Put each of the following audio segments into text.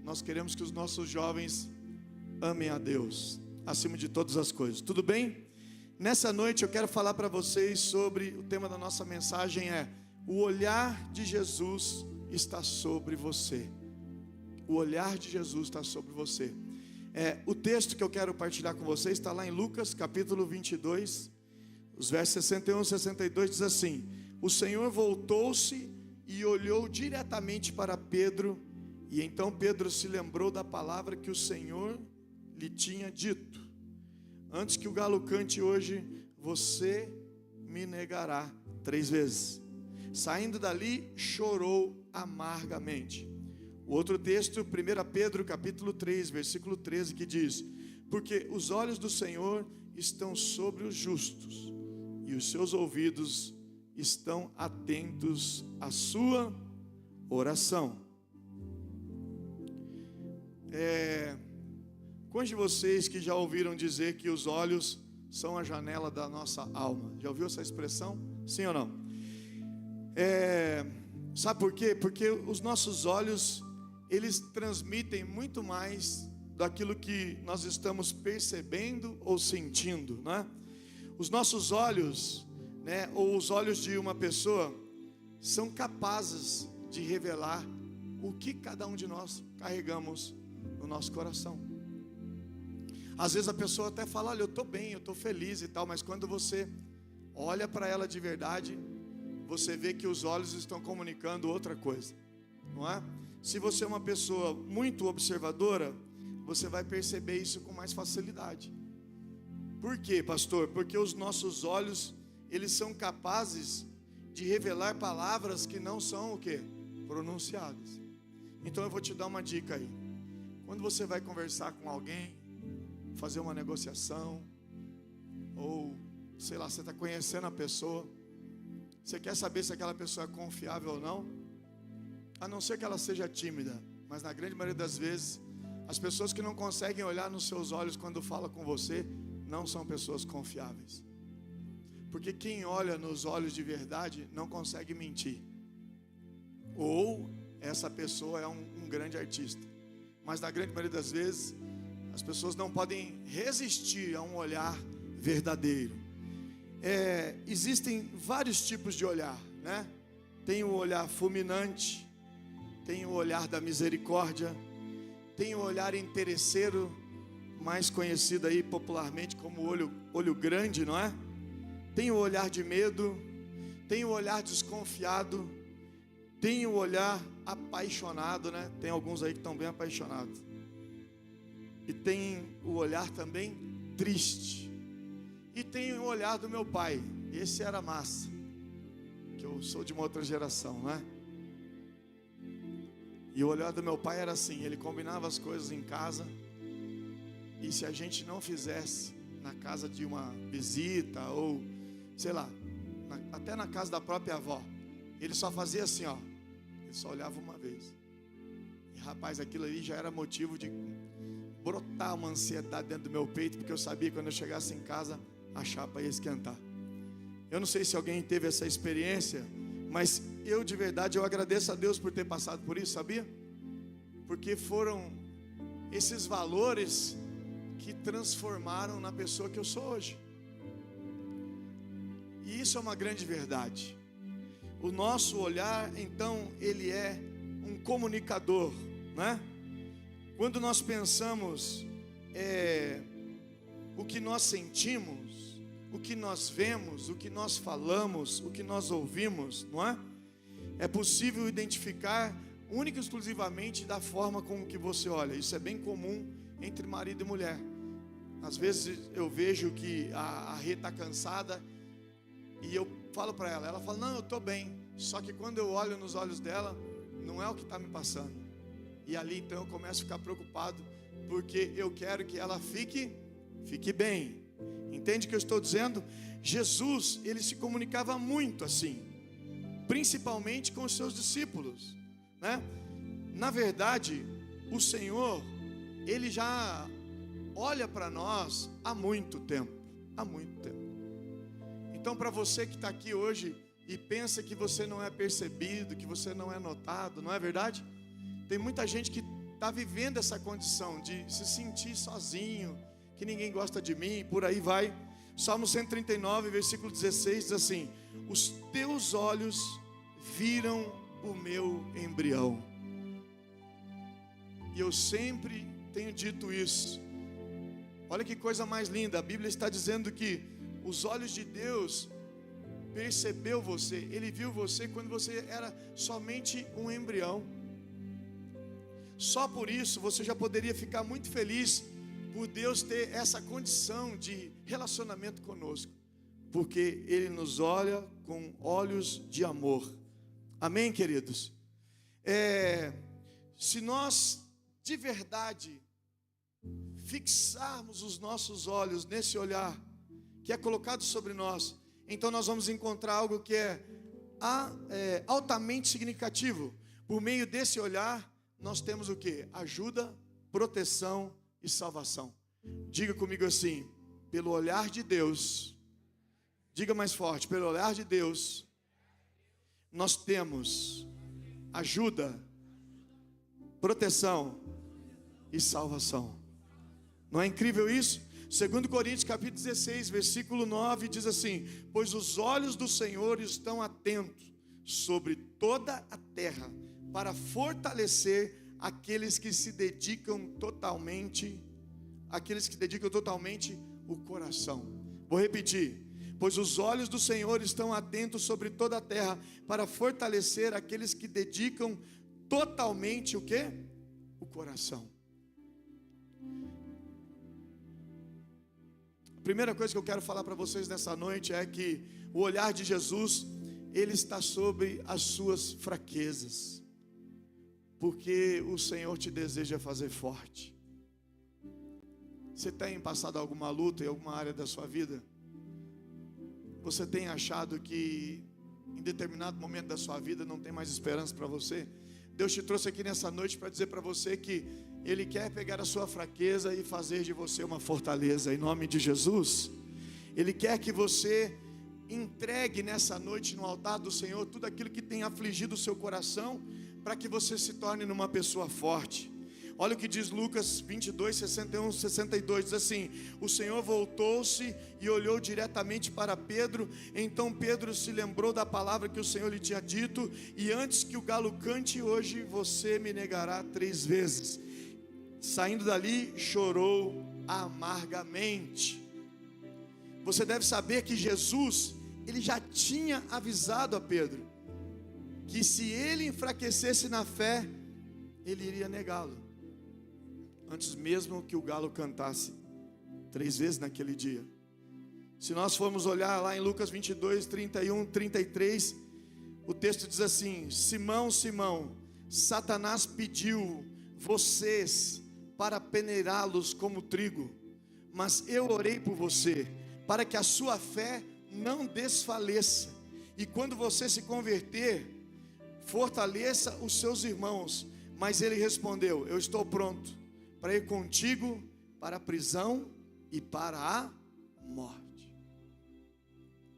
nós queremos que os nossos jovens amem a Deus acima de todas as coisas. Tudo bem? Nessa noite eu quero falar para vocês sobre o tema da nossa mensagem é: o olhar de Jesus está sobre você. O olhar de Jesus está sobre você. O texto que eu quero partilhar com vocês está lá em Lucas capítulo 22, os versos 61 e 62, diz assim: o Senhor voltou-se e olhou diretamente para Pedro, e então Pedro se lembrou da palavra que o Senhor lhe tinha dito: antes que o galo cante hoje, você me negará 3 vezes. Saindo dali, chorou amargamente. O outro texto, 1 Pedro capítulo 3, versículo 13, que diz: porque os olhos do Senhor estão sobre os justos, e os seus ouvidos estão atentos à sua oração. Quantos de vocês que já ouviram dizer que os olhos são a janela da nossa alma? Já ouviu essa expressão? Sim ou não? Sabe por quê? Porque os nossos olhos, eles transmitem muito mais daquilo que nós estamos percebendo ou sentindo, né? Os nossos olhos, né, ou os olhos de uma pessoa, são capazes de revelar o que cada um de nós carregamos no nosso coração. Às vezes a pessoa até fala: olha, eu estou bem, eu estou feliz e tal, mas quando você olha para ela de verdade, você vê que os olhos estão comunicando outra coisa, não é? Se você é uma pessoa muito observadora, você vai perceber isso com mais facilidade. Por quê, pastor? Porque os nossos olhos, eles são capazes de revelar palavras que não são o quê? Pronunciadas. Então eu vou te dar uma dica aí. Quando você vai conversar com alguém, fazer uma negociação, ou sei lá, você está conhecendo a pessoa, você quer saber se aquela pessoa é confiável ou não? A não ser que ela seja tímida, mas na grande maioria das vezes, as pessoas que não conseguem olhar nos seus olhos quando falam com você, não são pessoas confiáveis. Porque quem olha nos olhos de verdade não consegue mentir. Ou essa pessoa é um grande artista. Mas na grande maioria das vezes, as pessoas não podem resistir a um olhar verdadeiro. Existem vários tipos de olhar, né? Tem o olhar fulminante, tem o olhar da misericórdia, tem o olhar interesseiro, mais conhecido aí popularmente como olho grande, não é? Tem o olhar de medo, tem o olhar desconfiado, tem o olhar apaixonado, né? Tem alguns aí que estão bem apaixonados. E tem o olhar também triste. E tem o olhar do meu pai. Esse era massa, que eu sou de uma outra geração, né? E o olhar do meu pai era assim: ele combinava as coisas em casa, e se a gente não fizesse na casa de uma visita, ou sei lá, até na casa da própria avó, ele só fazia assim, ó. Ele só olhava uma vez. E rapaz, aquilo ali já era motivo de brotar uma ansiedade dentro do meu peito, porque eu sabia que quando eu chegasse em casa, a chapa ia esquentar. Eu não sei se alguém teve essa experiência, mas eu de verdade, eu agradeço a Deus por ter passado por isso, sabia? Porque foram esses valores que transformaram na pessoa que eu sou hoje. E isso é uma grande verdade. O nosso olhar, então, ele é um comunicador, né? Quando nós pensamos o que nós sentimos, o que nós vemos, o que nós falamos, o que nós ouvimos, não é? É possível identificar única e exclusivamente da forma como que você olha. Isso é bem comum entre marido e mulher. Às vezes eu vejo que a Rê está cansada e eu falo para ela, ela fala: não, eu estou bem. Só que quando eu olho nos olhos dela, não é o que está me passando. E ali então eu começo a ficar preocupado, porque eu quero que ela fique bem. Entende o que eu estou dizendo? Jesus, ele se comunicava muito assim, principalmente com os seus discípulos, né? Na verdade, o Senhor, ele já olha para nós há muito tempo. Então, para você que está aqui hoje e pensa que você não é percebido, que você não é notado, não é verdade? Tem muita gente que está vivendo essa condição de se sentir sozinho, que ninguém gosta de mim, por aí vai. Salmo 139, versículo 16 diz assim: os teus olhos viram o meu embrião. E eu sempre tenho dito isso. Olha que coisa mais linda, a Bíblia está dizendo que os olhos de Deus percebeu você, Ele viu você quando você era somente um embrião. Só por isso você já poderia ficar muito feliz por Deus ter essa condição de relacionamento conosco, porque Ele nos olha com olhos de amor. Amém, queridos? Se nós de verdade fixarmos os nossos olhos nesse olhar que é colocado sobre nós, então nós vamos encontrar algo que é altamente significativo. Por meio desse olhar, nós temos o que? Ajuda, proteção e salvação. Diga comigo assim: pelo olhar de Deus, diga mais forte, pelo olhar de Deus, nós temos ajuda, proteção e salvação. Não é incrível isso? 2 Coríntios capítulo 16, versículo 9 diz assim: pois os olhos do Senhor estão atentos sobre toda a terra, para fortalecer aqueles que se dedicam totalmente, o coração. Vou repetir: pois os olhos do Senhor estão atentos sobre toda a terra, para fortalecer aqueles que dedicam totalmente o quê? O coração. A primeira coisa que eu quero falar para vocês nessa noite é que o olhar de Jesus, Ele está sobre as suas fraquezas, porque o Senhor te deseja fazer forte. Você tem passado alguma luta em alguma área da sua vida? Você tem achado que em determinado momento da sua vida não tem mais esperança para você? Deus te trouxe aqui nessa noite para dizer para você que Ele quer pegar a sua fraqueza e fazer de você uma fortaleza, em nome de Jesus. Ele quer que você entregue nessa noite no altar do Senhor tudo aquilo que tem afligido o seu coração, para que você se torne uma pessoa forte. Olha o que diz Lucas 22, 61, 62, diz assim: o Senhor voltou-se e olhou diretamente para Pedro. Então Pedro se lembrou da palavra que o Senhor lhe tinha dito: e antes que o galo cante, hoje você me negará 3 vezes. Saindo dali, chorou amargamente. Você deve saber que Jesus, Ele já tinha avisado a Pedro que se ele enfraquecesse na fé, ele iria negá-lo, antes mesmo que o galo cantasse 3 vezes naquele dia. Se nós formos olhar lá em Lucas 22, 31, 33, o texto diz assim: Simão, Simão, Satanás pediu vocês para peneirá-los como trigo, mas eu orei por você, para que a sua fé não desfaleça, e quando você se converter, fortaleça os seus irmãos. Mas ele respondeu: eu estou pronto para ir contigo para a prisão e para a morte.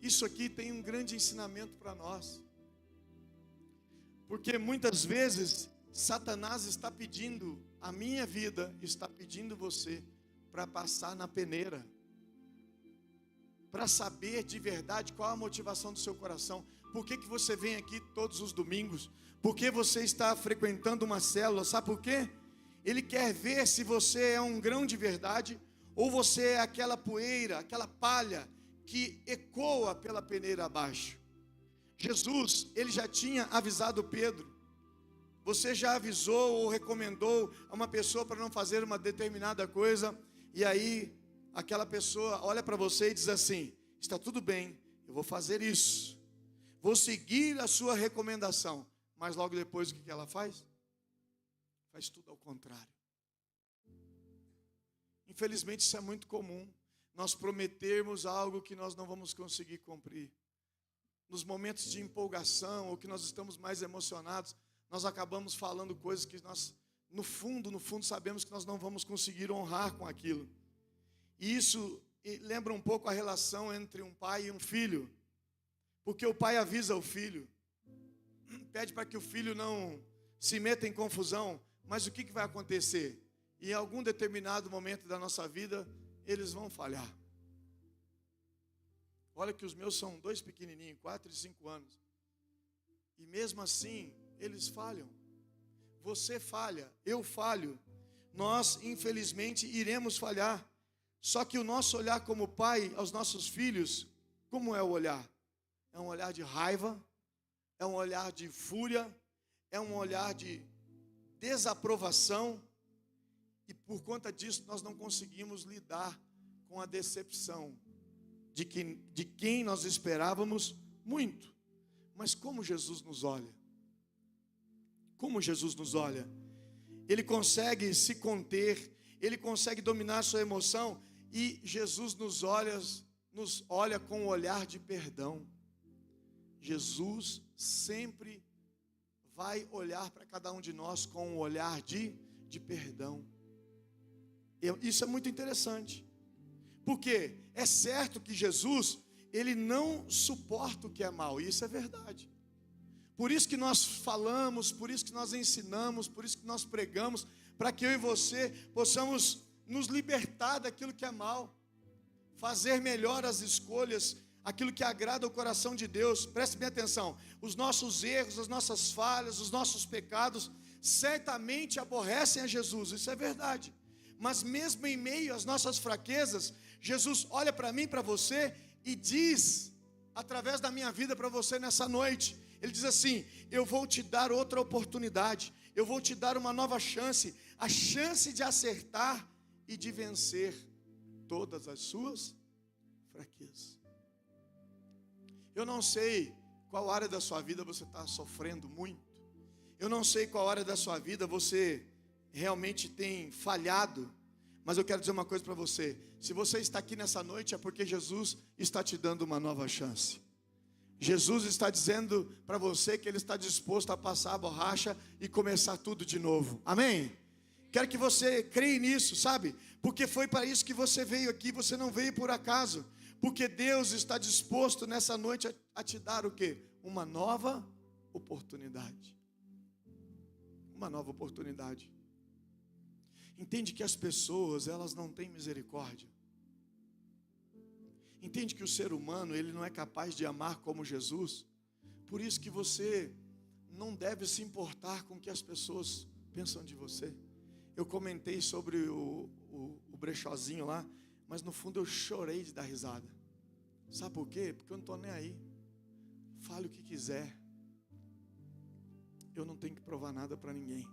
Isso aqui tem um grande ensinamento para nós, porque muitas vezes Satanás está pedindo a minha vida, está pedindo você para passar na peneira, para saber de verdade qual a motivação do seu coração. Por que você vem aqui todos os domingos? Por que você está frequentando uma célula? Sabe por quê? Ele quer ver se você é um grão de verdade, ou você é aquela poeira, aquela palha que ecoa pela peneira abaixo. Jesus, ele já tinha avisado Pedro. Você já avisou ou recomendou a uma pessoa para não fazer uma determinada coisa, e aí aquela pessoa olha para você e diz assim: está tudo bem, eu vou fazer isso, vou seguir a sua recomendação. Mas logo depois o que ela faz? Faz tudo ao contrário. Infelizmente isso é muito comum, nós prometermos algo que nós não vamos conseguir cumprir. Nos momentos de empolgação, ou que nós estamos mais emocionados, nós acabamos falando coisas que nós, no fundo sabemos que nós não vamos conseguir honrar com aquilo. E isso lembra um pouco a relação entre um pai e um filho, porque o pai avisa o filho, pede para que o filho não se meta em confusão, Mas o que vai acontecer? Em algum determinado momento da nossa vida, eles vão falhar. Olha que os meus são 2 pequenininhos, 4 e 5 anos. E mesmo assim, eles falham. Você falha, eu falho. Nós, infelizmente, iremos falhar. Só que o nosso olhar como pai aos nossos filhos, como é o olhar? É um olhar de raiva, é um olhar de fúria, é um olhar de desaprovação. E por conta disso, nós não conseguimos lidar com a decepção de quem nós esperávamos muito. Mas como Jesus nos olha? Como Jesus nos olha? Ele consegue se conter, ele consegue dominar a sua emoção, e Jesus nos olha com um olhar de perdão. Jesus sempre vai olhar para cada um de nós com um olhar de perdão. Isso é muito interessante, porque é certo que Jesus, ele não suporta o que é mal, e isso é verdade. Por isso que nós falamos, por isso que nós ensinamos, por isso que nós pregamos, para que eu e você possamos nos libertar daquilo que é mal, fazer melhor as escolhas, aquilo que agrada o coração de Deus. Preste bem atenção, os nossos erros, as nossas falhas, os nossos pecados, certamente aborrecem a Jesus, isso é verdade. Mas mesmo em meio às nossas fraquezas, Jesus olha para mim, para você, e diz, através da minha vida para você nessa noite, Ele diz assim: eu vou te dar outra oportunidade, eu vou te dar uma nova chance, a chance de acertar e de vencer todas as suas fraquezas. Eu não sei qual área da sua vida você está sofrendo muito, eu não sei qual área da sua vida você realmente tem falhado, mas eu quero dizer uma coisa para você: se você está aqui nessa noite, é porque Jesus está te dando uma nova chance. Jesus está dizendo para você que Ele está disposto a passar a borracha e começar tudo de novo. Amém? Quero que você creia nisso, sabe? Porque foi para isso que você veio aqui, você não veio por acaso. Porque Deus está disposto nessa noite a te dar o quê? Uma nova oportunidade. Uma nova oportunidade. Entende que as pessoas, elas não têm misericórdia. Entende que o ser humano, ele não é capaz de amar como Jesus. Por isso que você não deve se importar com o que as pessoas pensam de você. Eu comentei sobre o brechózinho lá, mas no fundo eu chorei de dar risada. Sabe por quê? Porque eu não estou nem aí. Fale o que quiser. Eu não tenho que provar nada para ninguém.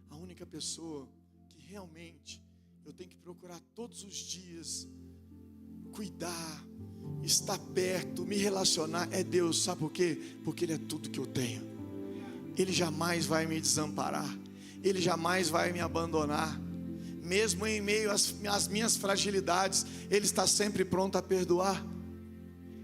A única pessoa que realmente eu tenho que procurar todos os dias cuidar, estar perto, me relacionar, é Deus. Sabe por quê? Porque Ele é tudo que eu tenho. Ele jamais vai me desamparar, Ele jamais vai me abandonar. Mesmo em meio às minhas fragilidades, Ele está sempre pronto a perdoar.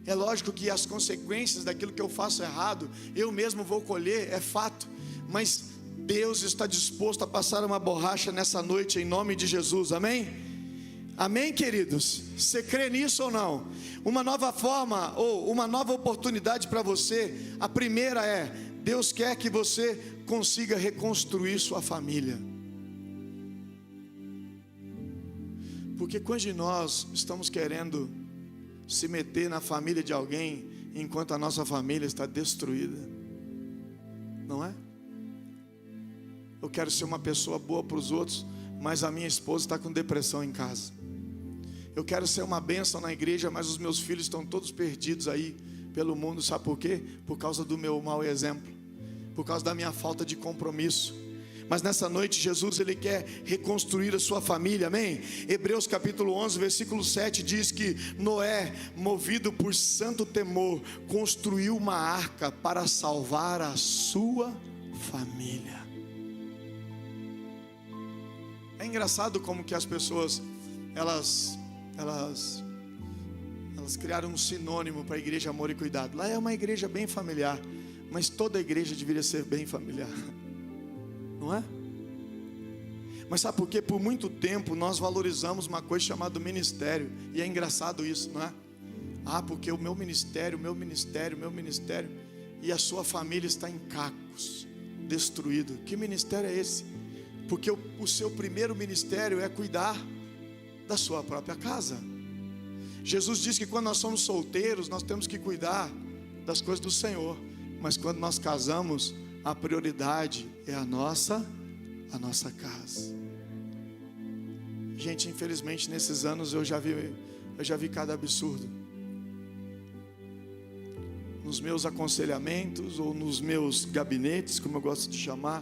É lógico que as consequências daquilo que eu faço errado, eu mesmo vou colher, é fato. Mas Deus está disposto a passar uma borracha nessa noite, em nome de Jesus, amém? Amém, queridos? Você crê nisso ou não? Uma nova forma ou uma nova oportunidade para você. A primeira é: Deus quer que você consiga reconstruir sua família. Porque quando de nós estamos querendo se meter na família de alguém, enquanto a nossa família está destruída, não é? Eu quero ser uma pessoa boa para os outros, mas a minha esposa está com depressão em casa. Eu quero ser uma bênção na igreja, mas os meus filhos estão todos perdidos aí pelo mundo. Sabe por quê? Por causa do meu mau exemplo, por causa da minha falta de compromisso. Mas nessa noite Jesus, Ele quer reconstruir a sua família, amém? Hebreus capítulo 11, versículo 7 diz que Noé, movido por santo temor, construiu uma arca para salvar a sua família. É engraçado como que as pessoas, elas criaram um sinônimo para a igreja amor e cuidado. Lá é uma igreja bem familiar, mas toda igreja deveria ser bem familiar, não é? Mas sabe por quê? Por muito tempo nós valorizamos uma coisa chamada ministério, e é engraçado isso, não é? Porque o meu ministério, e a sua família está em cacos, destruído. Que ministério é esse? Porque o seu primeiro ministério é cuidar da sua própria casa. Jesus disse que quando nós somos solteiros, nós temos que cuidar das coisas do Senhor. Mas quando nós casamos, a prioridade é a nossa casa. Gente, infelizmente nesses anos eu já vi cada absurdo. Nos meus aconselhamentos ou nos meus gabinetes, como eu gosto de chamar,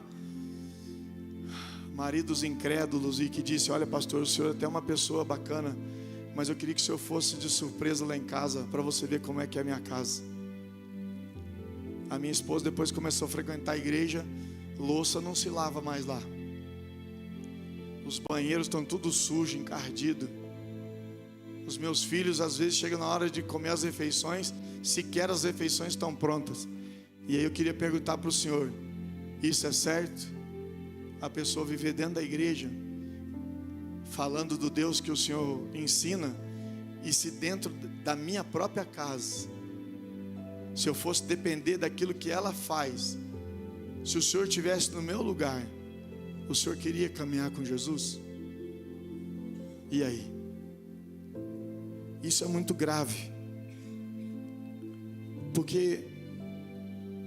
maridos incrédulos e que disse: olha, pastor, o senhor é até uma pessoa bacana, mas eu queria que o senhor fosse de surpresa lá em casa, para você ver como é que é a minha casa. A minha esposa depois começou a frequentar a igreja, louça não se lava mais lá. Os banheiros estão tudo sujo, encardido. Os meus filhos às vezes chegam na hora de comer as refeições, sequer as refeições estão prontas. E aí eu queria perguntar para o senhor: isso é certo? A pessoa viver dentro da igreja, falando do Deus que o Senhor ensina, e se dentro da minha própria casa, se eu fosse depender daquilo que ela faz, se o Senhor estivesse no meu lugar, o Senhor queria caminhar com Jesus? E aí? Isso é muito grave, porque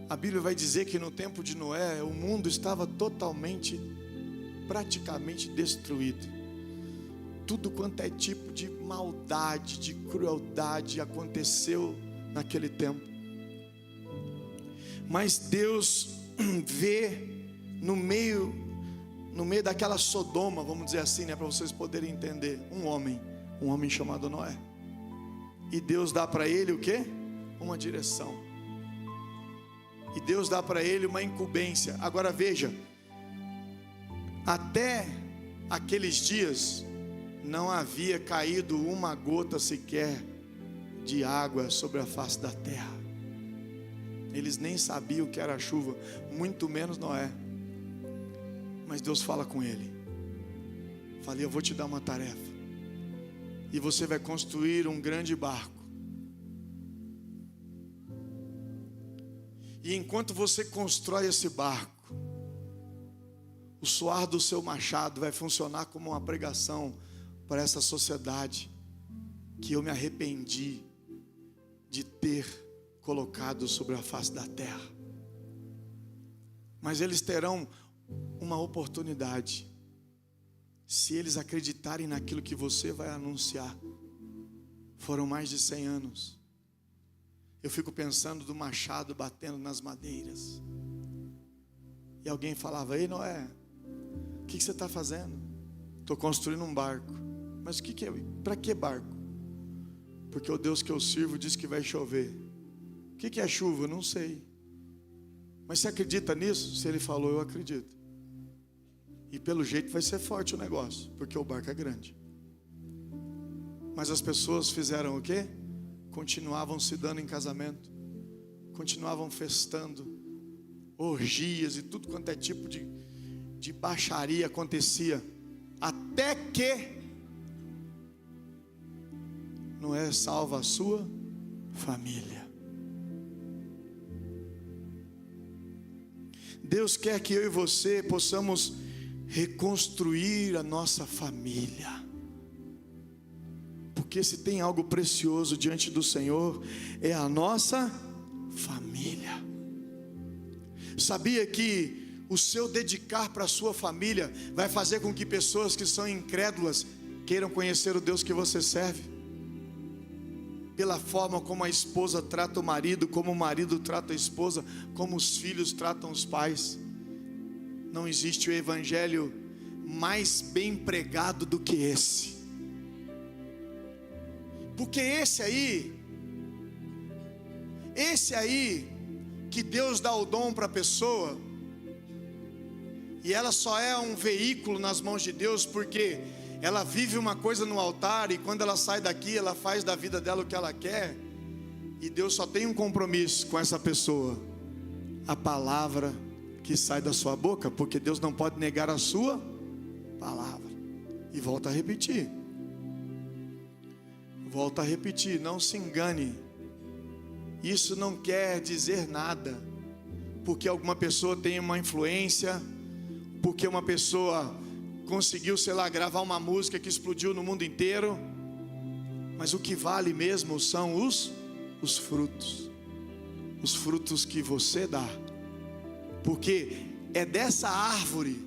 a Bíblia vai dizer que no tempo de Noé, o mundo estava praticamente destruído. Tudo quanto é tipo de maldade, de crueldade aconteceu naquele tempo. Mas Deus vê no meio daquela Sodoma, vamos dizer assim, né, para vocês poderem entender, um homem chamado Noé. E Deus dá para ele o quê? Uma direção. E Deus dá para ele uma incumbência. Agora veja, até aqueles dias não havia caído uma gota sequer de água sobre a face da terra. Eles nem sabiam o que era chuva, muito menos Noé. Mas Deus fala com ele. Falei: eu vou te dar uma tarefa, e você vai construir um grande barco. E enquanto você constrói esse barco, o suar do seu machado vai funcionar como uma pregação para essa sociedade que eu me arrependi de ter colocado sobre a face da terra. Mas eles terão uma oportunidade, se eles acreditarem naquilo que você vai anunciar. Foram mais de 100 anos. Eu fico pensando do machado batendo nas madeiras. E alguém falava: ei Noé, o que você está fazendo? Estou construindo um barco. Mas o que é? Para que barco? Porque o Deus que eu sirvo diz que vai chover. O que é chuva? Eu não sei. Mas você acredita nisso? Se ele falou, eu acredito. E pelo jeito vai ser forte o negócio, porque o barco é grande. Mas as pessoas fizeram o quê? Continuavam se dando em casamento, continuavam festando, orgias e tudo quanto é tipo de baixaria acontecia, até que Noé salva a sua família. Deus quer que eu e você possamos reconstruir a nossa família. Porque se tem algo precioso diante do Senhor, é a nossa família. Sabia que o seu dedicar para a sua família vai fazer com que pessoas que são incrédulas queiram conhecer o Deus que você serve? Pela forma como a esposa trata o marido, como o marido trata a esposa, como os filhos tratam os pais. Não existe o evangelho mais bem pregado do que esse. Porque esse aí que Deus dá o dom para a pessoa, e ela só é um veículo nas mãos de Deus, porque ela vive uma coisa no altar, e quando ela sai daqui, ela faz da vida dela o que ela quer, e Deus só tem um compromisso com essa pessoa: a palavra que sai da sua boca, porque Deus não pode negar a sua palavra. E volta a repetir, não se engane, isso não quer dizer nada, porque alguma pessoa tem uma influência, porque uma pessoa conseguiu, sei lá, gravar uma música que explodiu no mundo inteiro. Mas o que vale mesmo são os frutos. Os frutos que você dá. Porque é dessa árvore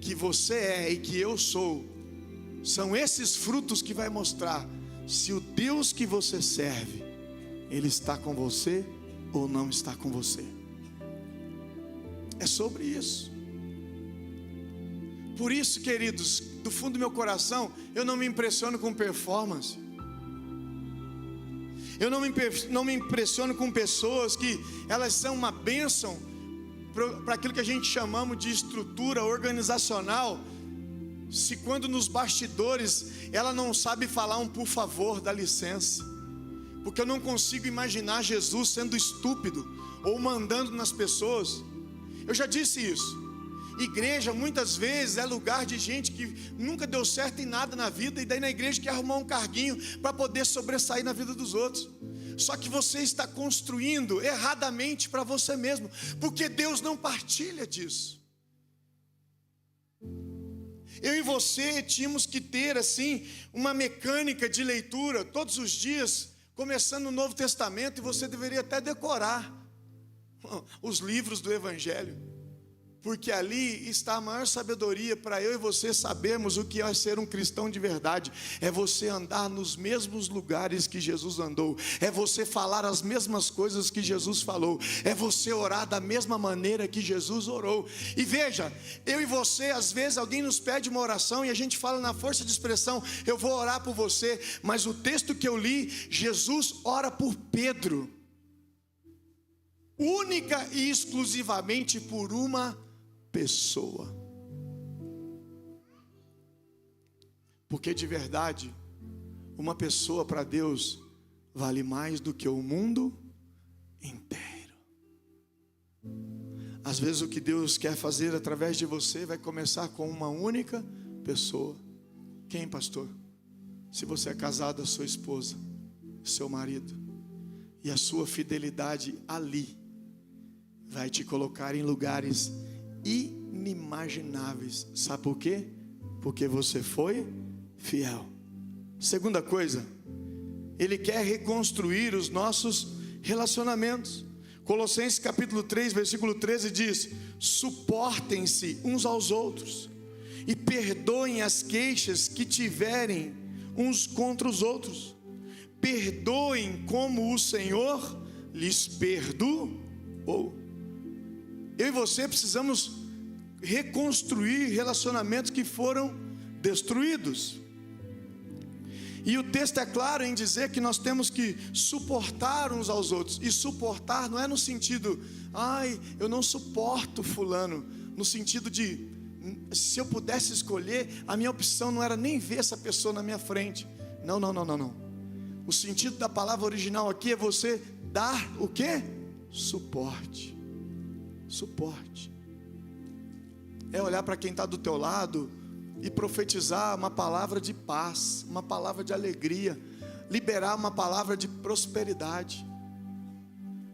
que você é e que eu sou. São esses frutos que vai mostrar se o Deus que você serve, Ele está com você ou não está com você. É sobre isso. Por isso, queridos, do fundo do meu coração, eu não me impressiono com performance. Eu não me impressiono com pessoas que elas são uma bênção para aquilo que a gente chamamos de estrutura organizacional, se quando nos bastidores ela não sabe falar um por favor, dá licença. Porque eu não consigo imaginar Jesus sendo estúpido ou mandando nas pessoas. Eu já disse isso. Igreja muitas vezes é lugar de gente que nunca deu certo em nada na vida, e daí na igreja quer arrumar um carguinho para poder sobressair na vida dos outros. Só que você está construindo erradamente para você mesmo, porque Deus não partilha disso. Eu e você tínhamos que ter assim uma mecânica de leitura todos os dias, começando no Novo Testamento, e você deveria até decorar os livros do Evangelho, porque ali está a maior sabedoria para eu e você sabermos o que é ser um cristão de verdade. É você andar nos mesmos lugares que Jesus andou, é você falar as mesmas coisas que Jesus falou, é você orar da mesma maneira que Jesus orou. E veja, eu e você, às vezes alguém nos pede uma oração e a gente fala na força de expressão, eu vou orar por você, mas o texto que eu li, Jesus ora por Pedro, única e exclusivamente por uma pessoa. Porque de verdade, uma pessoa para Deus vale mais do que o mundo inteiro. Às vezes o que Deus quer fazer através de você vai começar com uma única pessoa. Quem, pastor? Se você é casado, a sua esposa, seu marido. E a sua fidelidade ali vai te colocar em lugares inimagináveis. Sabe por quê? Porque você foi fiel. Segunda coisa, Ele quer reconstruir os nossos relacionamentos. Colossenses capítulo 3, versículo 13 diz: suportem-se uns aos outros e perdoem as queixas que tiverem uns contra os outros. Perdoem como o Senhor lhes perdoou. Eu e você precisamos reconstruir relacionamentos que foram destruídos. E o texto é claro em dizer que nós temos que suportar uns aos outros. E suportar não é no sentido, eu não suporto fulano, no sentido de, se eu pudesse escolher, a minha opção não era nem ver essa pessoa na minha frente. Não. O sentido da palavra original aqui é você dar o quê? Suporte. É olhar para quem está do teu lado e profetizar uma palavra de paz, uma palavra de alegria, liberar uma palavra de prosperidade.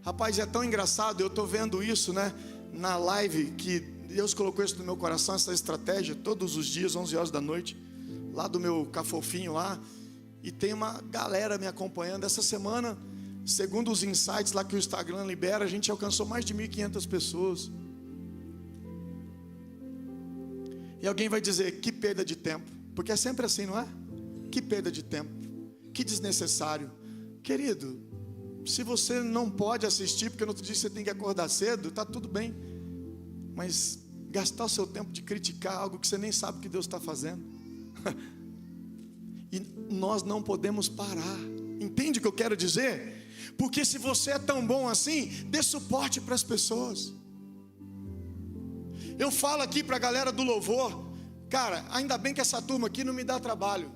Rapaz, é tão engraçado, eu estou vendo isso, né, na live, que Deus colocou isso no meu coração, essa estratégia, todos os dias, 11 horas da noite, lá do meu cafofinho lá, e tem uma galera me acompanhando. Essa semana, segundo os insights lá que o Instagram libera, a gente alcançou mais de 1.500 pessoas. E alguém vai dizer, que perda de tempo, porque é sempre assim, não é? Que perda de tempo, que desnecessário. Querido, se você não pode assistir, porque no outro dia você tem que acordar cedo, está tudo bem. Mas gastar o seu tempo de criticar algo que você nem sabe o que Deus está fazendo. E nós não podemos parar. Entende o que eu quero dizer? Porque se você é tão bom assim, dê suporte para as pessoas. Eu falo aqui para a galera do louvor, cara, ainda bem que essa turma aqui não me dá trabalho,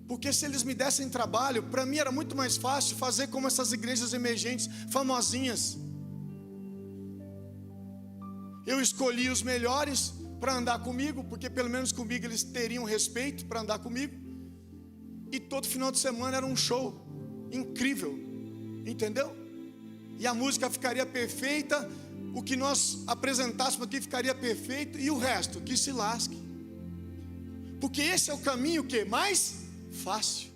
porque se eles me dessem trabalho, para mim era muito mais fácil fazer como essas igrejas emergentes, famosinhas. Eu escolhi os melhores para andar comigo, porque pelo menos comigo eles teriam respeito para andar comigo, e todo final de semana era um show incrível, entendeu? e a música ficaria perfeita, o que nós apresentássemos aqui ficaria perfeito, e o resto, que se lasque. Porque esse é o caminho que mais fácil.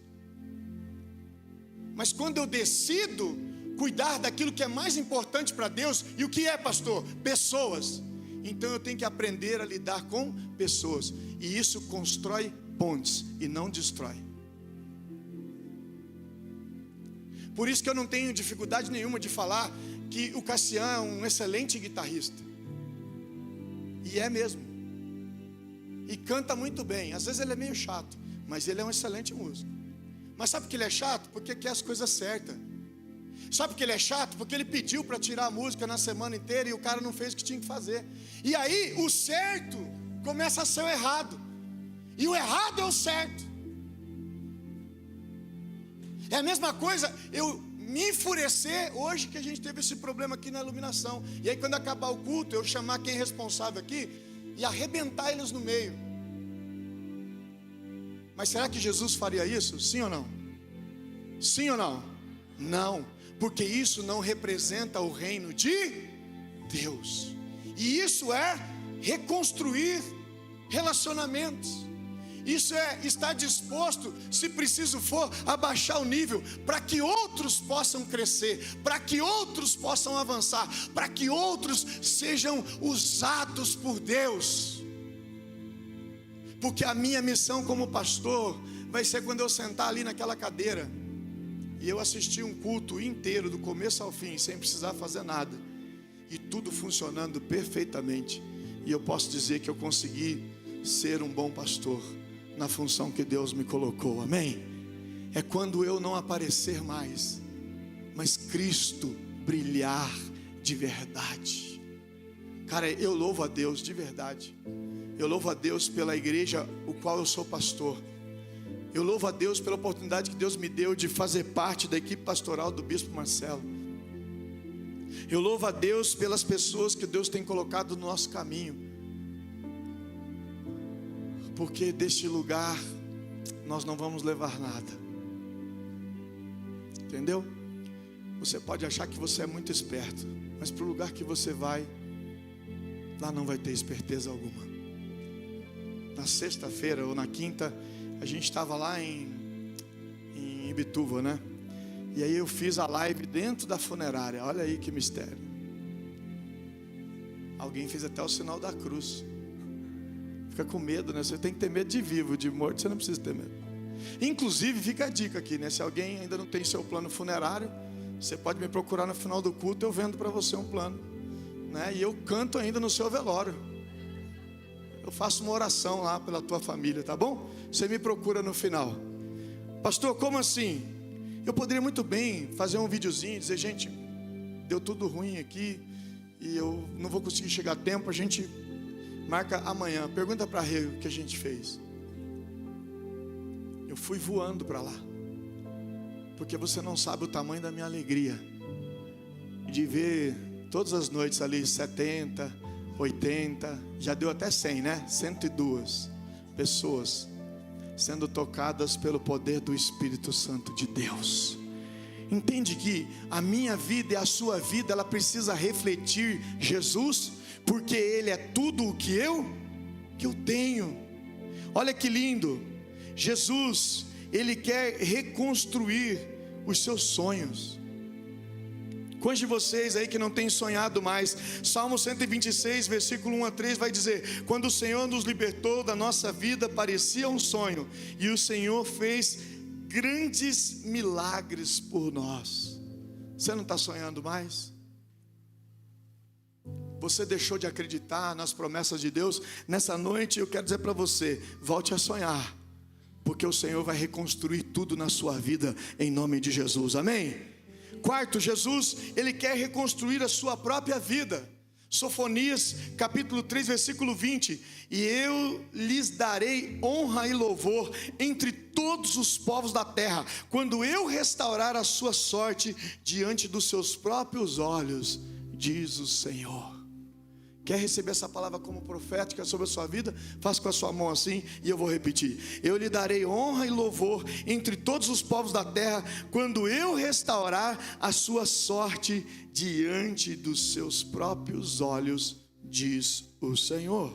Mas quando eu decido cuidar daquilo que é mais importante para Deus, e o que é, pastor? Pessoas. Então eu tenho que aprender a lidar com pessoas, e isso constrói pontes e não destrói. Por isso que eu não tenho dificuldade nenhuma de falar que o Cassian é um excelente guitarrista, e é mesmo, e canta muito bem. Às vezes ele é meio chato, mas ele é um excelente músico. Mas sabe por que ele é chato? Porque quer as coisas certas. Sabe por que ele é chato? Porque ele pediu para tirar a música na semana inteira e o cara não fez o que tinha que fazer. E aí o certo começa a ser o errado, e o errado é o certo. É a mesma coisa eu me enfurecer hoje que a gente teve esse problema aqui na iluminação, e aí quando acabar o culto eu chamar quem é responsável aqui e arrebentar eles no meio. Mas será que Jesus faria isso? Sim ou não? Sim ou não? Não, porque isso não representa o reino de Deus. E isso é reconstruir relacionamentos. Isso é estar disposto, se preciso for, a baixar o nível, para que outros possam crescer, para que outros possam avançar, para que outros sejam usados por Deus. Porque a minha missão como pastor vai ser quando eu sentar ali naquela cadeira e eu assistir um culto inteiro, do começo ao fim, sem precisar fazer nada, e tudo funcionando perfeitamente, e eu posso dizer que eu consegui ser um bom pastor na função que Deus me colocou, amém? É quando eu não aparecer mais, mas Cristo brilhar de verdade. Cara, eu louvo a Deus de verdade. Eu louvo a Deus pela igreja o qual eu sou pastor. Eu louvo a Deus pela oportunidade que Deus me deu de fazer parte da equipe pastoral do Bispo Marcelo. Eu louvo a Deus pelas pessoas que Deus tem colocado no nosso caminho, porque deste lugar nós não vamos levar nada, entendeu? Você pode achar que você é muito esperto, mas para o lugar que você vai, lá não vai ter esperteza alguma. Na sexta-feira ou na quinta, a gente estava lá em Ibituva, né? E aí eu fiz a live dentro da funerária. Olha aí que mistério. Alguém fez até o sinal da cruz. Fica com medo, né? Você tem que ter medo de vivo, de morto você não precisa ter medo. Inclusive, fica a dica aqui, né? Se alguém ainda não tem seu plano funerário, você pode me procurar no final do culto, eu vendo para você um plano, né? E eu canto ainda no seu velório. Eu faço uma oração lá pela tua família, tá bom? Você me procura no final. Pastor, como assim? Eu poderia muito bem fazer um videozinho, dizer, gente, deu tudo ruim aqui e eu não vou conseguir chegar a tempo, a gente marca amanhã. Pergunta para a Rê o que a gente fez. Eu fui voando para lá, porque você não sabe o tamanho da minha alegria de ver todas as noites ali 70, 80, já deu até 100, né? 102 pessoas sendo tocadas pelo poder do Espírito Santo de Deus. Entende que a minha vida e a sua vida, ela precisa refletir Jesus, porque Ele é tudo o que eu tenho. Olha que lindo, Jesus, Ele quer reconstruir os seus sonhos. Quantos de vocês aí que não têm sonhado mais? Salmo 126, versículo 1 a 3 vai dizer: quando o Senhor nos libertou da nossa vida, parecia um sonho, e o Senhor fez grandes milagres por nós. Você não está sonhando mais? Você deixou de acreditar nas promessas de Deus? Nessa noite eu quero dizer para você, volte a sonhar, porque o Senhor vai reconstruir tudo na sua vida, em nome de Jesus, amém? Quarto, Jesus, Ele quer reconstruir a sua própria vida. Sofonias, capítulo 3, versículo 20: e eu lhes darei honra e louvor entre todos os povos da terra, quando eu restaurar a sua sorte diante dos seus próprios olhos, diz o Senhor. Quer receber essa palavra como profética sobre a sua vida? Faça com a sua mão assim e eu vou repetir. Eu lhe darei honra e louvor entre todos os povos da terra, quando eu restaurar a sua sorte diante dos seus próprios olhos, diz o Senhor.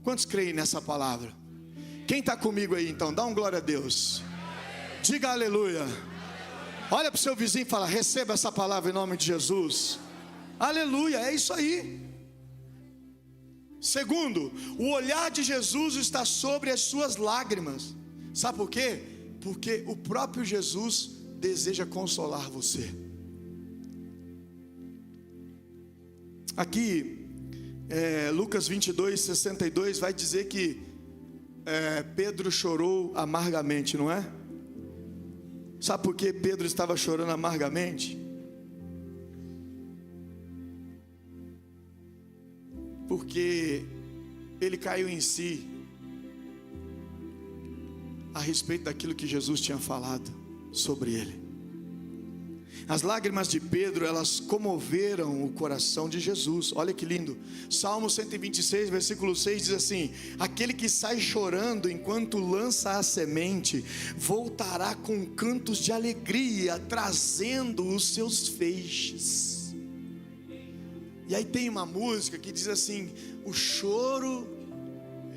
Quantos creem nessa palavra? Quem está comigo aí então? Dá um glória a Deus. Diga aleluia. Olha para o seu vizinho e fala: receba essa palavra em nome de Jesus. Aleluia, é isso aí. Segundo, o olhar de Jesus está sobre as suas lágrimas. Sabe por quê? Porque o próprio Jesus deseja consolar você. Aqui, Lucas 22:62 vai dizer que Pedro chorou amargamente, não é? Sabe por que Pedro estava chorando amargamente? Porque ele caiu em si a respeito daquilo que Jesus tinha falado sobre ele. As lágrimas de Pedro, elas comoveram o coração de Jesus. Olha que lindo. Salmo 126, versículo 6 diz assim: aquele que sai chorando enquanto lança a semente, voltará com cantos de alegria, trazendo os seus feixes. E aí tem uma música que diz assim: o choro,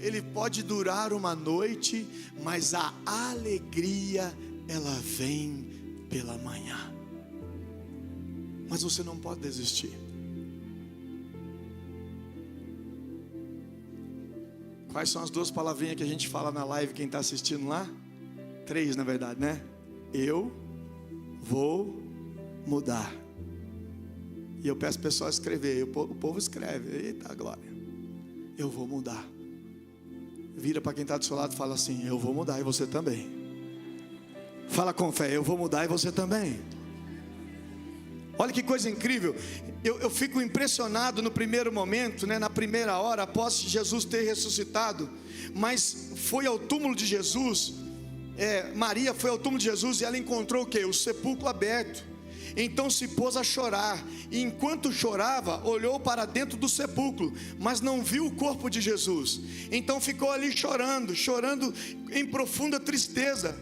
ele pode durar uma noite, mas a alegria, ela vem pela manhã. Mas você não pode desistir. Quais são as duas palavrinhas que a gente fala na live, quem está assistindo lá? 3 na verdade, né? Eu vou mudar. E eu peço o pessoal a escrever. E o povo escreve. Eita glória. Eu vou mudar. Vira para quem está do seu lado e fala assim: eu vou mudar e você também. Fala com fé: eu vou mudar e você também. Olha que coisa incrível. Eu fico impressionado no primeiro momento, né, na primeira hora após Jesus ter ressuscitado. Mas foi ao túmulo de Jesus, Maria foi ao túmulo de Jesus e ela encontrou o quê? O sepulcro aberto. Então se pôs a chorar, e enquanto chorava, olhou para dentro do sepulcro, mas não viu o corpo de Jesus. Então ficou ali chorando em profunda tristeza.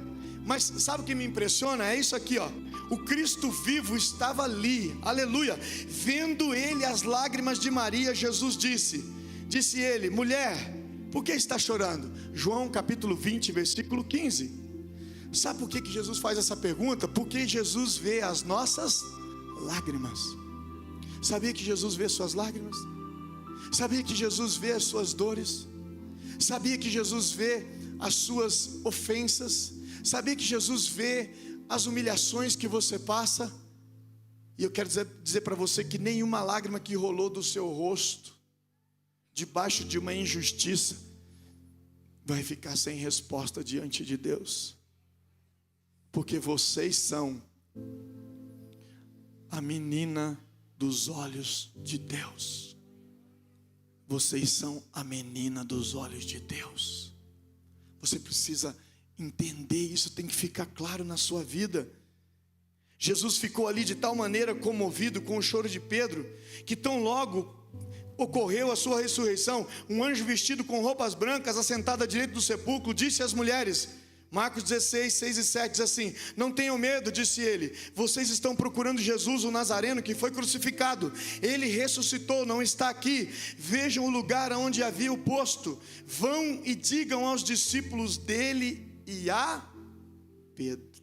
Mas sabe o que me impressiona? É isso aqui, ó. O Cristo vivo estava ali, aleluia. Vendo ele as lágrimas de Maria, Jesus disse ele: mulher, por que está chorando? João capítulo 20, versículo 15. Sabe por que Jesus faz essa pergunta? Porque Jesus vê as nossas lágrimas. Sabia que Jesus vê suas lágrimas? Sabia que Jesus vê as suas dores? Sabia que Jesus vê as suas ofensas? Sabia que Jesus vê as humilhações que você passa? E eu quero dizer para você que nenhuma lágrima que rolou do seu rosto, debaixo de uma injustiça, vai ficar sem resposta diante de Deus. Porque vocês são a menina dos olhos de Deus. Vocês são a menina dos olhos de Deus. Você precisa entender isso, tem que ficar claro na sua vida. Jesus ficou ali de tal maneira comovido com o choro de Pedro, que tão logo ocorreu a sua ressurreição, um anjo vestido com roupas brancas, assentado à direita do sepulcro, disse às mulheres, Marcos 16, 6 e 7 diz assim: não tenham medo, disse ele, vocês estão procurando Jesus o Nazareno que foi crucificado. Ele ressuscitou, não está aqui. Vejam o lugar onde havia o posto. Vão e digam aos discípulos dele e a Pedro.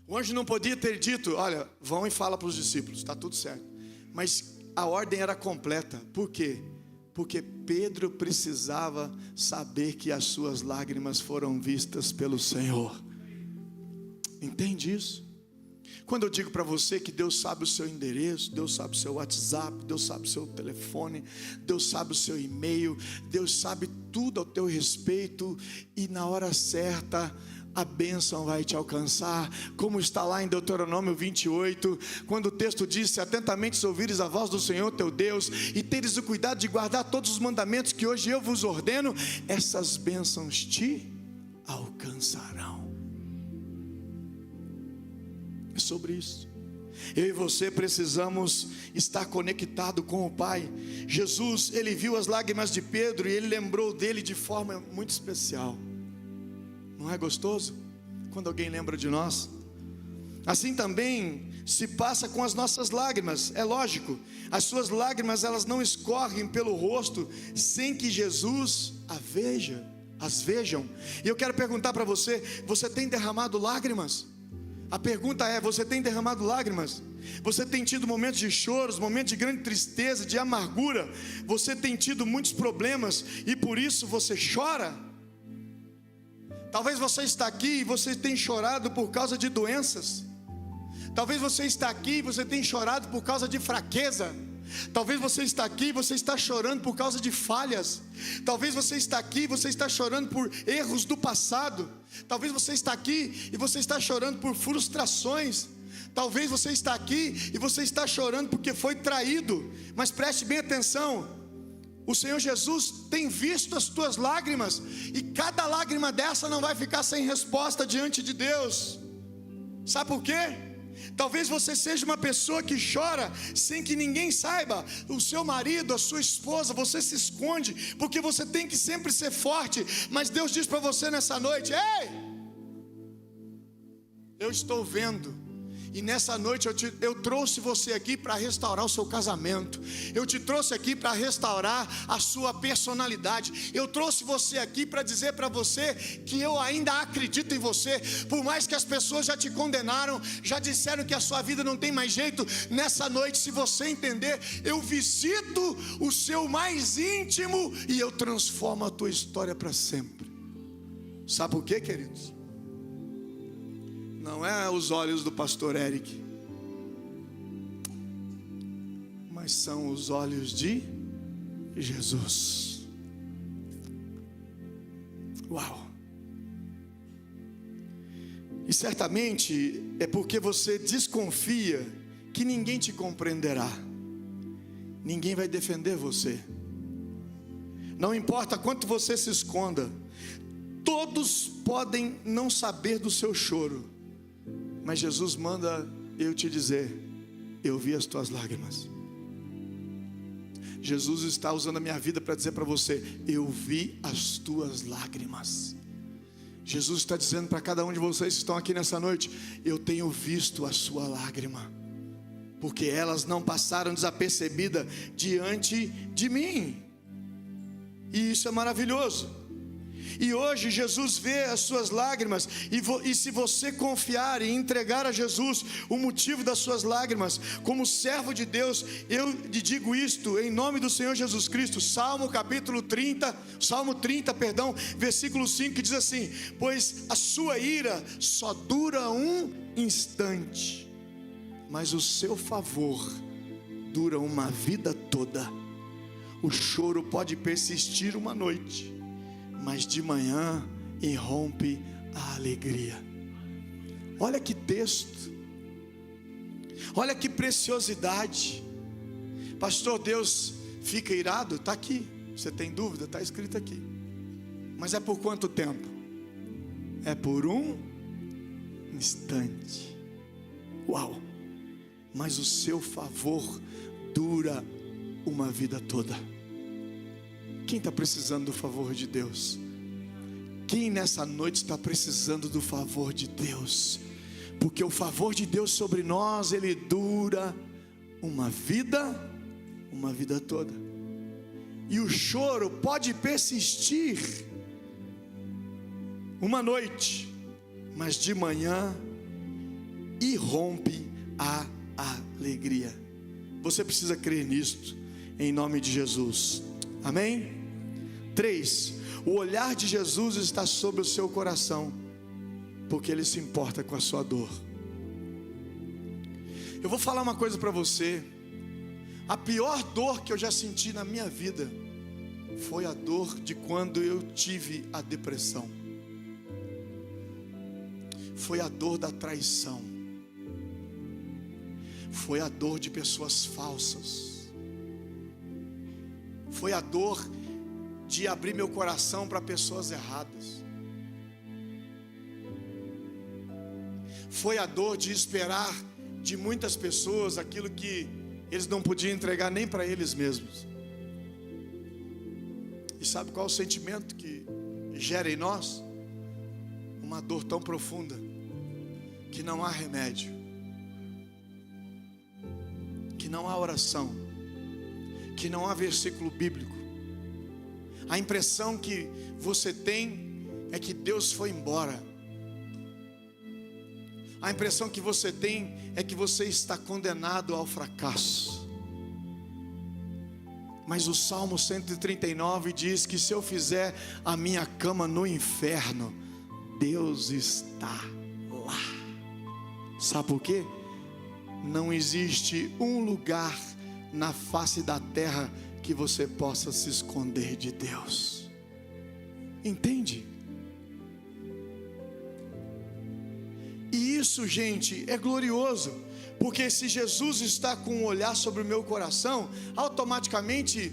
O anjo não podia ter dito: olha, vão e fala para os discípulos, está tudo certo. Mas a ordem era completa. Por quê? Porque Pedro precisava saber que as suas lágrimas foram vistas pelo Senhor. Entende isso? Quando eu digo para você que Deus sabe o seu endereço, Deus sabe o seu WhatsApp, Deus sabe o seu telefone, Deus sabe o seu e-mail, Deus sabe tudo ao teu respeito, e na hora certa a bênção vai te alcançar, como está lá em Deuteronômio 28, quando o texto diz: se atentamente ouvires a voz do Senhor teu Deus, e teres o cuidado de guardar todos os mandamentos que hoje eu vos ordeno, essas bênçãos te alcançarão. É sobre isso. Eu e você precisamos estar conectado com o Pai. Jesus, ele viu as lágrimas de Pedro e ele lembrou dele de forma muito especial. Não é gostoso quando alguém lembra de nós? Assim também se passa com as nossas lágrimas. É lógico, as suas lágrimas, elas não escorrem pelo rosto sem que Jesus as vejam. E eu quero perguntar para você: você tem derramado lágrimas? A pergunta é: você tem derramado lágrimas? Você tem tido momentos de choros, momentos de grande tristeza, de amargura? Você tem tido muitos problemas e por isso você chora? Talvez você está aqui e você tem chorado por causa de doenças. Talvez você está aqui e você tem chorado por causa de fraqueza. Talvez você está aqui e você está chorando por causa de falhas. Talvez você está aqui e você está chorando por erros do passado. Talvez você está aqui e você está chorando por frustrações. Talvez você está aqui e você está chorando porque foi traído. Mas preste bem atenção, o Senhor Jesus tem visto as tuas lágrimas, e cada lágrima dessa não vai ficar sem resposta diante de Deus. Sabe por quê? Talvez você seja uma pessoa que chora sem que ninguém saiba. O seu marido, a sua esposa, você se esconde porque você tem que sempre ser forte. Mas Deus diz para você nessa noite: ei, eu estou vendo. E nessa noite eu trouxe você aqui para restaurar o seu casamento. Eu te trouxe aqui para restaurar a sua personalidade. Eu trouxe você aqui para dizer para você que eu ainda acredito em você. Por mais que as pessoas já te condenaram, já disseram que a sua vida não tem mais jeito, nessa noite, se você entender, eu visito o seu mais íntimo e eu transformo a tua história para sempre. Sabe por quê, queridos? Não é os olhos do pastor Eric, mas são os olhos de Jesus. Uau! E certamente é porque você desconfia que ninguém te compreenderá. Ninguém vai defender você. Não importa quanto você se esconda, todos podem não saber do seu choro. Mas Jesus manda eu te dizer: eu vi as tuas lágrimas. Jesus está usando a minha vida para dizer para você: eu vi as tuas lágrimas. Jesus está dizendo para cada um de vocês que estão aqui nessa noite: eu tenho visto a sua lágrima, porque elas não passaram desapercebidas diante de mim. E isso é maravilhoso. E hoje Jesus vê as suas lágrimas, e se você confiar e entregar a Jesus o motivo das suas lágrimas, como servo de Deus, eu lhe digo isto em nome do Senhor Jesus Cristo. Salmo 30, versículo 5, que diz assim: pois a sua ira só dura um instante, mas o seu favor dura uma vida toda. O choro pode persistir uma noite, mas de manhã irrompe a alegria. Olha que texto, olha que preciosidade. Pastor, Deus fica irado? Está aqui. Você tem dúvida? Está escrito aqui. Mas é por quanto tempo? É por um instante. Uau! Mas o seu favor dura uma vida toda. Quem está precisando do favor de Deus? Quem nessa noite está precisando do favor de Deus? Porque o favor de Deus sobre nós, ele dura uma vida toda. E o choro pode persistir uma noite, mas de manhã irrompe a alegria. Você precisa crer nisto, em nome de Jesus. Amém? 3. O olhar de Jesus está sobre o seu coração, porque Ele se importa com a sua dor. Eu vou falar uma coisa para você. A pior dor que eu já senti na minha vida foi a dor de quando eu tive a depressão. Foi a dor da traição. Foi a dor de pessoas falsas. Foi a dor de abrir meu coração para pessoas erradas. Foi a dor de esperar de muitas pessoas aquilo que eles não podiam entregar nem para eles mesmos. E sabe qual é o sentimento que gera em nós? Uma dor tão profunda que não há remédio, que não há oração, que não há versículo bíblico. A impressão que você tem é que Deus foi embora. A impressão que você tem é que você está condenado ao fracasso. Mas o Salmo 139 diz que se eu fizer a minha cama no inferno, Deus está lá. Sabe por quê? Não existe um lugar na face da terra que você possa se esconder de Deus. Entende? E isso, gente, é glorioso, porque se Jesus está com um olhar sobre o meu coração, automaticamente,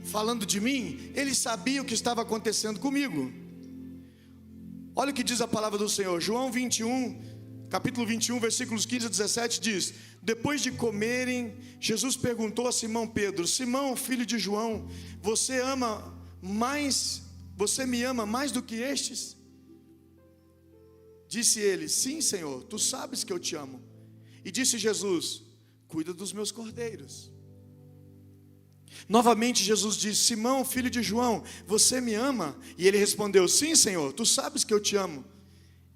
falando de mim, Ele sabia o que estava acontecendo comigo. Olha o que diz a palavra do Senhor, João 21, capítulo 21, versículos 15 a 17 diz: depois de comerem, Jesus perguntou a Simão Pedro: Simão, filho de João, você me ama mais do que estes? Disse ele: sim, Senhor, tu sabes que eu te amo. E disse Jesus: cuida dos meus cordeiros. Novamente Jesus disse: Simão, filho de João, você me ama? E ele respondeu: sim, Senhor, tu sabes que eu te amo.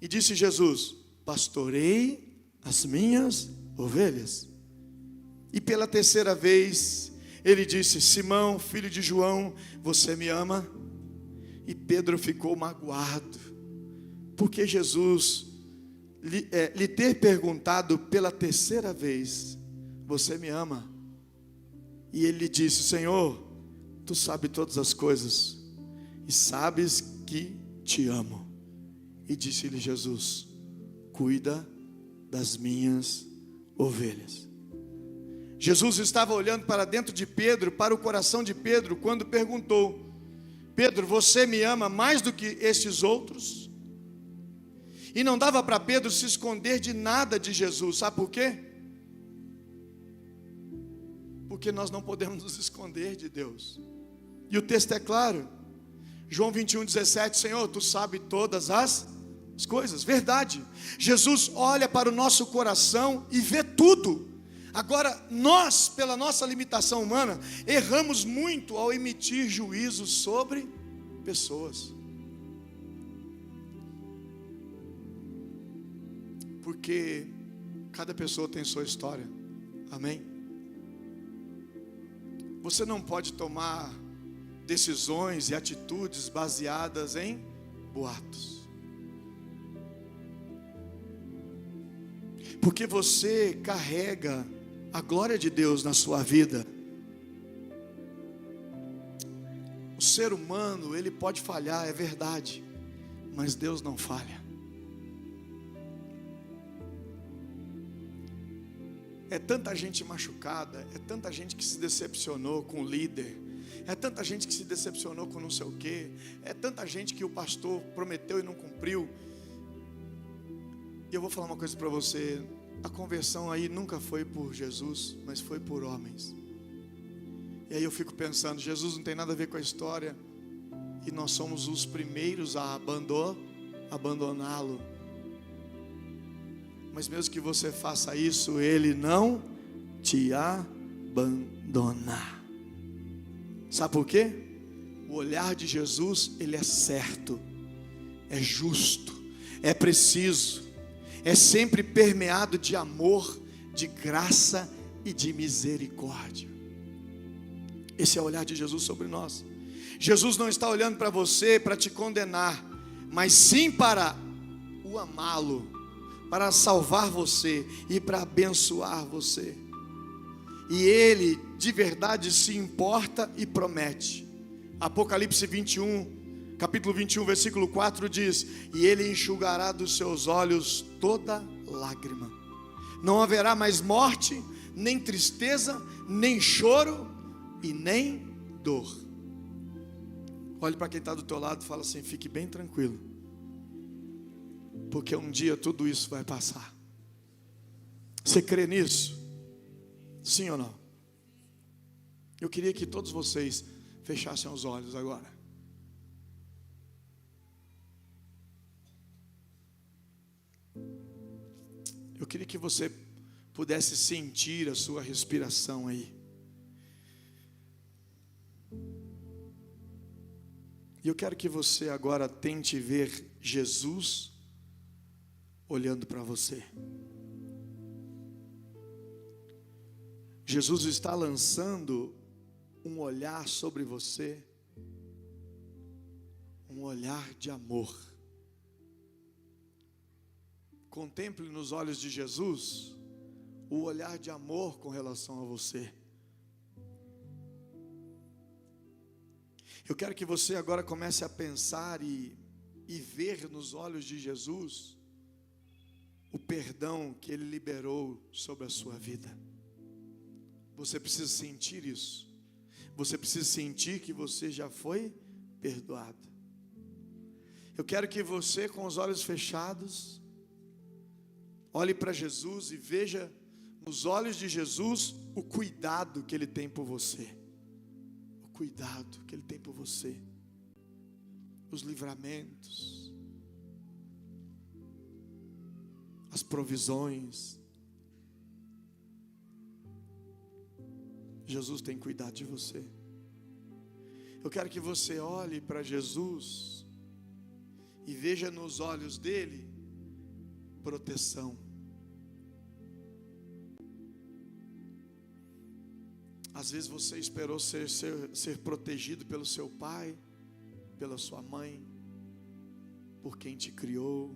E disse Jesus: pastorei as minhas ovelhas. E pela terceira vez ele disse: Simão, filho de João, você me ama? E Pedro ficou magoado, porque Jesus lhe ter perguntado pela terceira vez: você me ama? E ele lhe disse: Senhor, tu sabes todas as coisas, e sabes que te amo. E disse-lhe Jesus: cuida das minhas ovelhas. Jesus estava olhando para dentro de Pedro, para o coração de Pedro, quando perguntou: Pedro, você me ama mais do que estes outros? E não dava para Pedro se esconder de nada de Jesus, sabe por quê? Porque nós não podemos nos esconder de Deus. E o texto é claro, João 21, 17, Senhor, tu sabes todas as coisas, verdade. Jesus olha para o nosso coração e vê tudo. Agora, nós, pela nossa limitação humana, erramos muito ao emitir juízos sobre pessoas. Porque cada pessoa tem sua história, amém? Você não pode tomar decisões e atitudes baseadas em boatos. Porque você carrega a glória de Deus na sua vida. O ser humano, ele pode falhar, é verdade, mas Deus não falha. É tanta gente machucada, é tanta gente que se decepcionou com o líder, é tanta gente que se decepcionou com não sei o quê, é tanta gente que o pastor prometeu e não cumpriu. E eu vou falar uma coisa para você: a conversão aí nunca foi por Jesus, mas foi por homens. E aí eu fico pensando, Jesus não tem nada a ver com a história, e nós somos os primeiros a abandoná-lo. Mas mesmo que você faça isso, Ele não te abandona. Sabe por quê? O olhar de Jesus, ele é certo, é justo, é preciso, é sempre permeado de amor, de graça e de misericórdia. Esse é o olhar de Jesus sobre nós. Jesus não está olhando para você para te condenar, mas sim para o amá-lo, para salvar você e para abençoar você. E Ele de verdade se importa e promete. Apocalipse 21, capítulo 21, versículo 4 diz: e Ele enxugará dos seus olhos toda lágrima. Não haverá mais morte, nem tristeza, nem choro e nem dor. Olhe para quem está do teu lado e fala assim: fique bem tranquilo, porque um dia tudo isso vai passar. Você crê nisso? Sim ou não? Eu queria que todos vocês fechassem os olhos agora. Eu queria que você pudesse sentir a sua respiração aí. E eu quero que você agora tente ver Jesus olhando para você. Jesus está lançando um olhar sobre você, um olhar de amor. Contemple nos olhos de Jesus o olhar de amor com relação a você. Eu quero que você agora comece a pensar e ver nos olhos de Jesus o perdão que Ele liberou sobre a sua vida. Você precisa sentir isso. Você precisa sentir que você já foi perdoado. Eu quero que você, com os olhos fechados, olhe para Jesus e veja nos olhos de Jesus o cuidado que Ele tem por você. O cuidado que Ele tem por você. Os livramentos. As provisões. Jesus tem cuidado de você. Eu quero que você olhe para Jesus e veja nos olhos dele proteção. Às vezes você esperou ser protegido pelo seu pai, pela sua mãe, por quem te criou.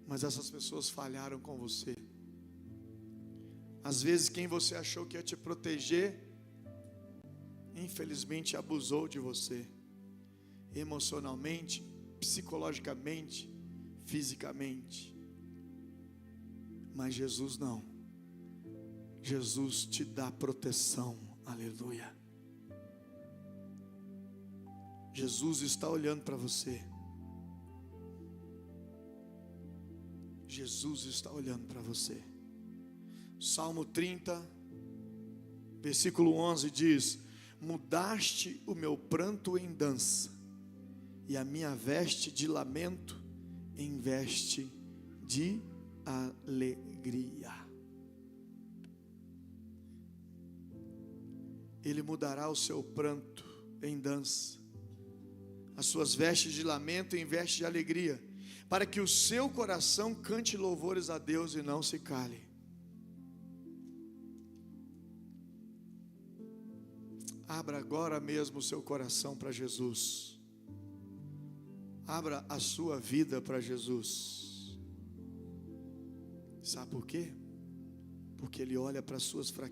Mas essas pessoas falharam com você. Às vezes quem você achou que ia te proteger, infelizmente abusou de você. Emocionalmente, psicologicamente, fisicamente. Mas Jesus não. Jesus te dá proteção. Aleluia. Jesus está olhando para você. Jesus está olhando para você. Salmo 30, versículo 11 diz: mudaste o meu pranto em dança, e a minha veste de lamento em veste de alegria. Ele mudará o seu pranto em dança, as suas vestes de lamento em veste de alegria, para que o seu coração cante louvores a Deus e não se cale. Abra agora mesmo o seu coração para Jesus. Abra a sua vida para Jesus. Sabe por quê? Porque Ele olha para as suas fraquezas.